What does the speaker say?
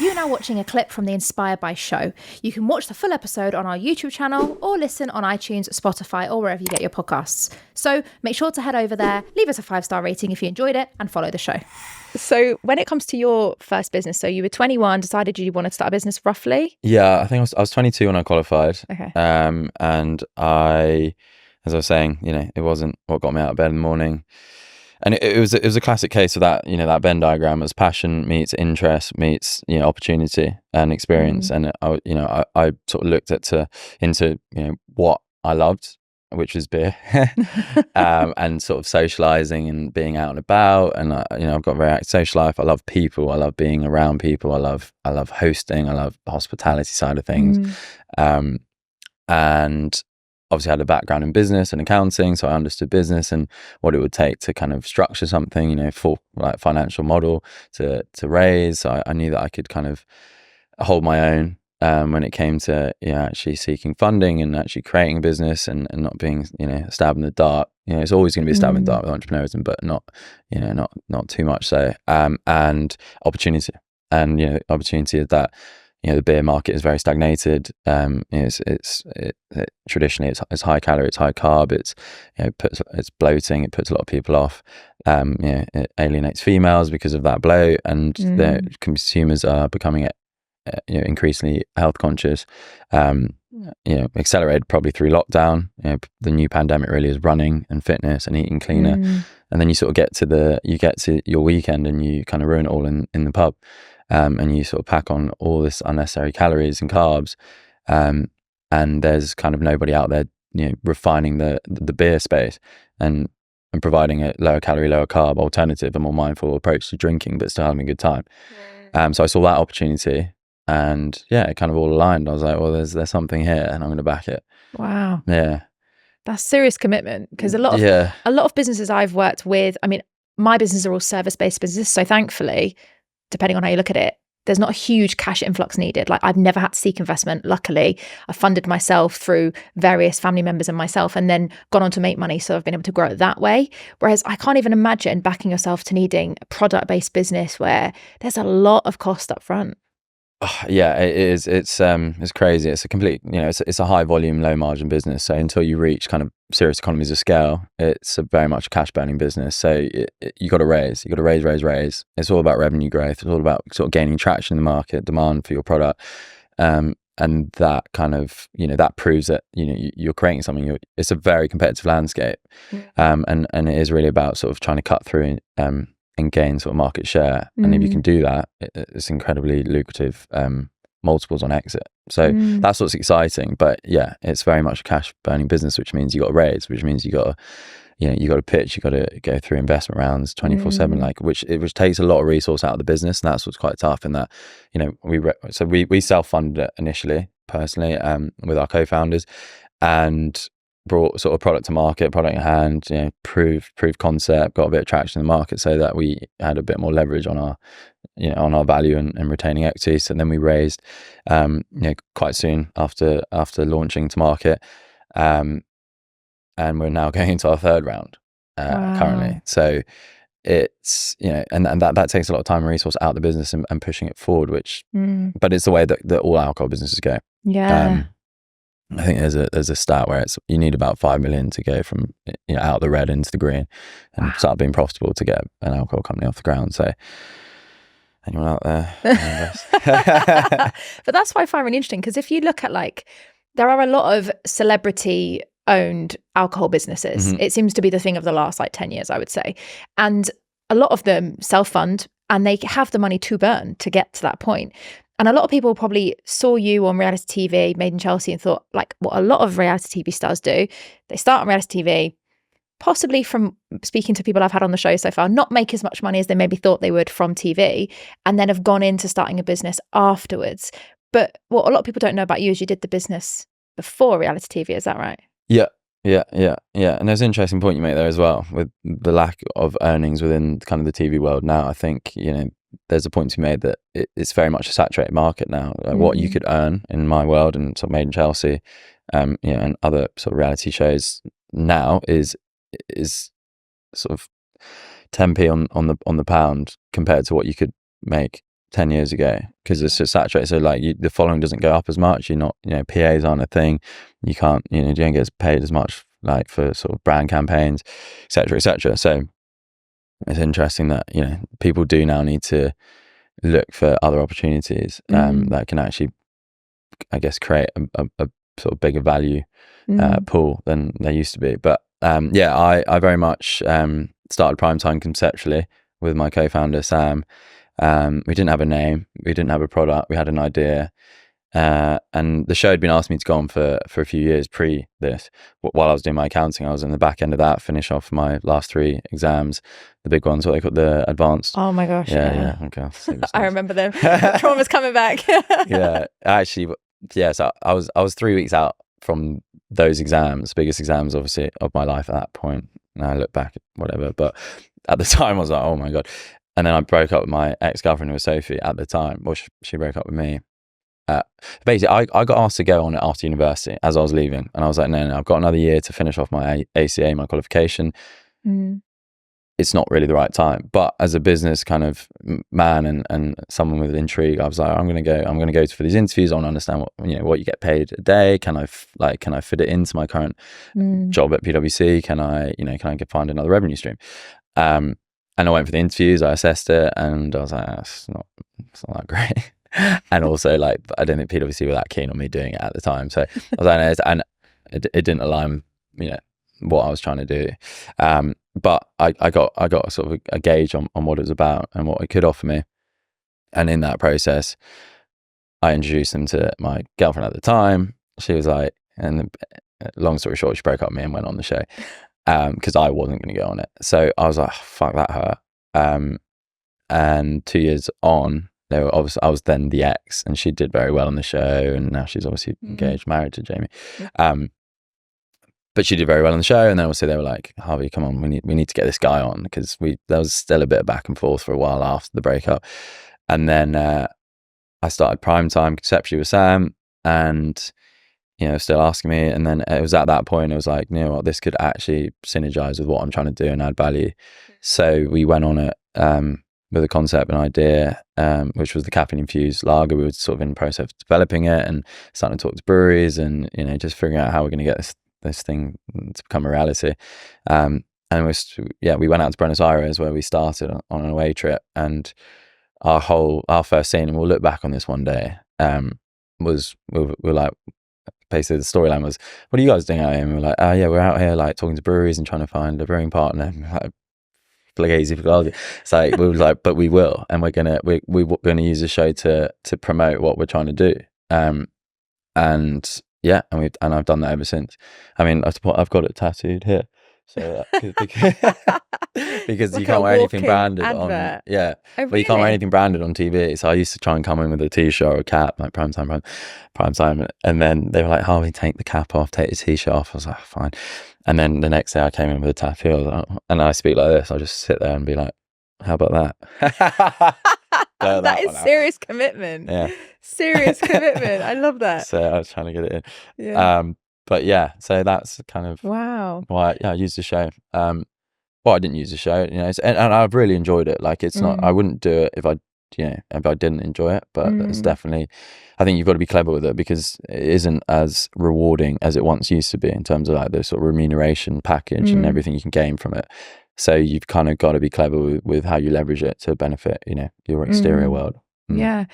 You're now watching a clip from the Inspired by show. You can watch the full episode on our YouTube channel or listen on iTunes, Spotify, or wherever you get your podcasts. So make sure to head over there, leave us a 5-star rating if you enjoyed it, and follow the show. So when it comes to your first business, so you were 21, decided you wanted to start a business roughly? Yeah, I think I was 22 when I qualified. Okay. And I, as I was saying, it wasn't what got me out of bed in the morning. And it was a classic case of that, that Venn diagram as passion meets interest meets, opportunity and experience. And I sort of looked into what I loved, which was beer, and sort of socializing and being out and about. And I've got a very active social life. I love people. I love being around people. I love hosting. I love the hospitality side of things. And obviously I had a background in business and accounting, so I understood business and what it would take to kind of structure something, full like financial model to raise. So I knew that I could kind of hold my own when it came to actually seeking funding and actually creating a business and not being a stab in the dark. It's always going to be a stab in the dark with entrepreneurism, but not too much so. And opportunity, and opportunity is that. The beer market is very stagnated. Traditionally it's high calorie, it's high carb, it's bloating, it puts a lot of people off. It alienates females because of that bloat, and the consumers are becoming increasingly health conscious. Accelerated probably through lockdown. The new pandemic really is running and fitness and eating cleaner, and then you sort of get to your weekend and you kind of ruin it all in the pub. And you sort of pack on all this unnecessary calories and carbs, and there's kind of nobody out there, refining the beer space and providing a lower calorie, lower carb alternative, a more mindful approach to drinking, but still having a good time. So I saw that opportunity, and it kind of all aligned. I was like, well, there's something here, and I'm going to back it. Wow. Yeah, that's serious commitment, because a lot of businesses I've worked with, I mean, my businesses are all service-based businesses, so thankfully, depending on how you look at it, there's not a huge cash influx needed. Like, I've never had to seek investment. Luckily, I funded myself through various family members and myself, and then gone on to make money. So I've been able to grow it that way. Whereas I can't even imagine backing yourself to needing a product-based business where there's a lot of cost up front. Yeah, it is. It's crazy. It's a complete, it's a high volume, low margin business. So until you reach kind of serious economies of scale, it's very much a cash burning business. So you got to raise. It's all about revenue growth. It's all about sort of gaining traction in the market, demand for your product, and that kind of that proves that you're creating something. It's a very competitive landscape, and it is really about sort of trying to cut through and gain sort of market share. And if you can do that, it's incredibly lucrative multiples on exit. So that's what's exciting. But yeah, it's very much a cash burning business, which means you got to raise, which means you got to pitch, you got to go through investment rounds 24/7, which takes a lot of resource out of the business. And that's what's quite tough. In that we self-funded it initially, personally, with our co-founders, and brought sort of product in hand, proved concept, got a bit of traction in the market, so that we had a bit more leverage on our on our value and retaining equity. So then we raised quite soon after launching to market, and we're now going into our third round currently. So it's and that takes a lot of time and resource out of the business and pushing it forward, which but it's the way that all alcohol businesses go. I think there's a stat where you need about 5 million to go from out the red into the green and start being profitable to get an alcohol company off the ground. So anyone out there? But that's why I find really interesting, because if you look at there are a lot of celebrity owned alcohol businesses. It seems to be the thing of the last 10 years, I would say. And a lot of them self-fund, and they have the money to burn to get to that point. And a lot of people probably saw you on reality TV, Made in Chelsea, and thought, what a lot of reality TV stars do, they start on reality TV, possibly, from speaking to people I've had on the show so far, not make as much money as they maybe thought they would from TV, and then have gone into starting a business afterwards. But what a lot of people don't know about you is you did the business before reality TV. Is that right? Yeah. And there's an interesting point you make there as well, with the lack of earnings within kind of the TV world now. I think, there's a point to be made that it's very much a saturated market now. What you could earn in my world and sort of Made in Chelsea, and other sort of reality shows now is sort of 10p on the pound compared to what you could make 10 years ago, because it's just saturated. So like the following doesn't go up as much. You're not, PAs aren't a thing. You can't, you don't get paid as much like for sort of brand campaigns, etc., etc. So it's interesting that, people do now need to look for other opportunities that can actually, I guess, create a sort of bigger value pool than there used to be. But I very much started Primetime conceptually with my co-founder Sam. We didn't have a name, we didn't have a product, we had an idea, and the show had been asking me to go on for a few years pre this. While I was doing my accounting, I was in the back end of that, finish off my last 3 exams, the big ones, what they call the advanced. Oh my gosh, yeah. Okay, I remember them. Trauma's coming back. Yeah, actually, so I was 3 weeks out from those exams, biggest exams obviously of my life at that point. Now I look back, whatever, but at the time I was like, oh my god. And then I broke up with my ex-girlfriend, who was Sophie at the time. Well, she broke up with me. Basically, I got asked to go on it after university as I was leaving, and I was like, no, I've got another year to finish off my ACA, my qualification. It's not really the right time. But as a business kind of man and someone with intrigue, I was like, I'm going to go for these interviews. I want to understand what you get paid a day. Can I fit it into my current job at PwC? Can I find another revenue stream? And I went for the interviews, I assessed it, and I was like, it's not that great. And also, like, I don't think PwC were that keen on me doing it at the time. So I was like, and it didn't align, what I was trying to do. But I got sort of a gauge on what it was about and what it could offer me. And in that process, I introduced them to my girlfriend at the time. She was like, and long story short, she broke up with me and went on the show. Because I wasn't going to go on it. So I was like, fuck, that hurt. And 2 years on, I was then the ex, and she did very well on the show, and now she's obviously engaged, married to Jamie. But she did very well on the show, and then obviously they were like, Harvey, come on, we need to get this guy on, because there was still a bit of back and forth for a while after the breakup. And then I started Primetime conceptually with Sam, and still asking me. And then it was at that point, it was like, what, this could actually synergize with what I'm trying to do and add value. So we went on it with a concept and idea, which was the caffeine infused lager. We were sort of in the process of developing it and starting to talk to breweries and, just figuring out how we're going to get this thing to become a reality. And we went out to Buenos Aires, where we started on an away trip, and our first scene, and we'll look back on this one day, was we're like, basically the storyline was, what are you guys doing out here? And we were like, we're out here like talking to breweries and trying to find a brewing partner. It's like, we were like, but we will, and we're gonna use the show to promote what we're trying to do. And I've done that ever since. I mean, I've got it tattooed here. So because you can't wear anything branded on, but you can't wear anything branded on TV. So I used to try and come in with a t-shirt or a cap, like primetime, and then they were like, Harvey, take the cap off, take the t-shirt off. I was like, fine. And then the next day I came in with a tattoo, I was like, and I speak like this. I just sit there and be like, how about that? That is serious commitment. Yeah, serious commitment. I love that. So I was trying to get it in. Yeah. But yeah, so that's kind of why I used the show. I didn't use the show, and I've really enjoyed it. Like, it's not, I wouldn't do it if I didn't enjoy it, but it's definitely, I think you've got to be clever with it, because it isn't as rewarding as it once used to be in terms of like the sort of remuneration package and everything you can gain from it. So you've kind of got to be clever with how you leverage it to benefit, your exterior world. Yeah.